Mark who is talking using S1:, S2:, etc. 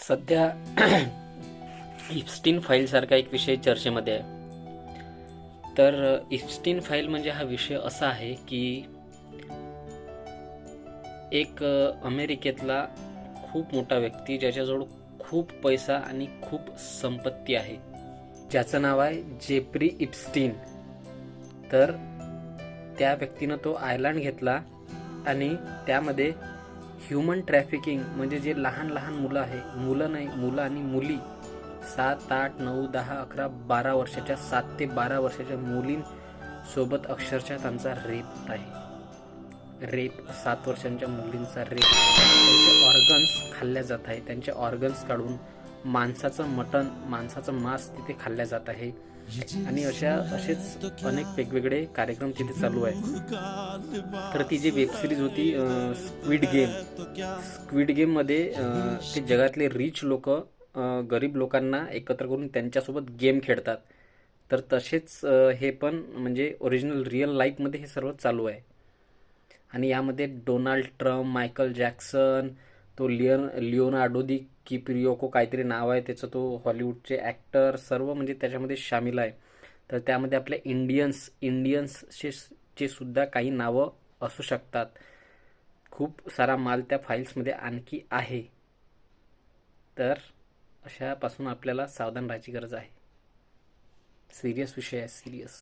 S1: सध्या इप्स्टीन फाईल सारखा एक विषय चर्चेमध्ये आहे. तर इप्स्टीन फाईल म्हणजे हा विषय असा आहे की एक अमेरिकेतला खूप मोठा व्यक्ती ज्याच्याजवळ खूप पैसा आणि खूप संपत्ती आहे, ज्याचं नाव आहे जेफ्री इप्स्टीन. तर त्या व्यक्तीनं तो आयलँड घेतला आणि त्यामध्ये ह्युमन ट्रॅफिकिंग म्हणजे जे लहान लहान मुलं आहे, मुलं आणि मुली 7, 8, 9, 10, 11, 12 वर्षाच्या 7 ते 12 वर्षाच्या मुलींसोबत अक्षरशः त्यांचा रेप होत आहे. 7 वर्षांच्या मुलींचा रेप. त्यांचे ऑर्गन्स खाल्ल्या जात आहे. त्यांचे ऑर्गन्स काढून माणसाचं मटण, माणसाचं मांस तिथे खाल्ल्या जात आहे. आणि असेच अनेक वेगवेगळे कार्यक्रम तिथे चालू आहे. तर ती जी वेबसिरीज होती स्क्विड गेममध्ये ते जगातले रिच लोक गरीब लोकांना एकत्र करून त्यांच्यासोबत गेम खेळतात. तर तसेच हे पण म्हणजे ओरिजिनल रिअल लाईफमध्ये हे सर्व चालू आहे. आणि यामध्ये डोनाल्ड ट्रम्प, मायकल जॅक्सन, तो लिओनार्डो दी किप्रियोको काहीतरी नाव आहे त्याचं, तो हॉलिवूडचे ॲक्टर सर्व म्हणजे त्याच्यामध्ये सामील आहे. तर त्यामध्ये आपल्या इंडियन्सचे सुद्धा काही नावं असू शकतात. खूप सारा माल त्या फाईल्समध्ये आणखी आहे. तर अशापासून आपल्याला सावधान राहायची गरज आहे. सिरियस विषय आहे, सिरियस.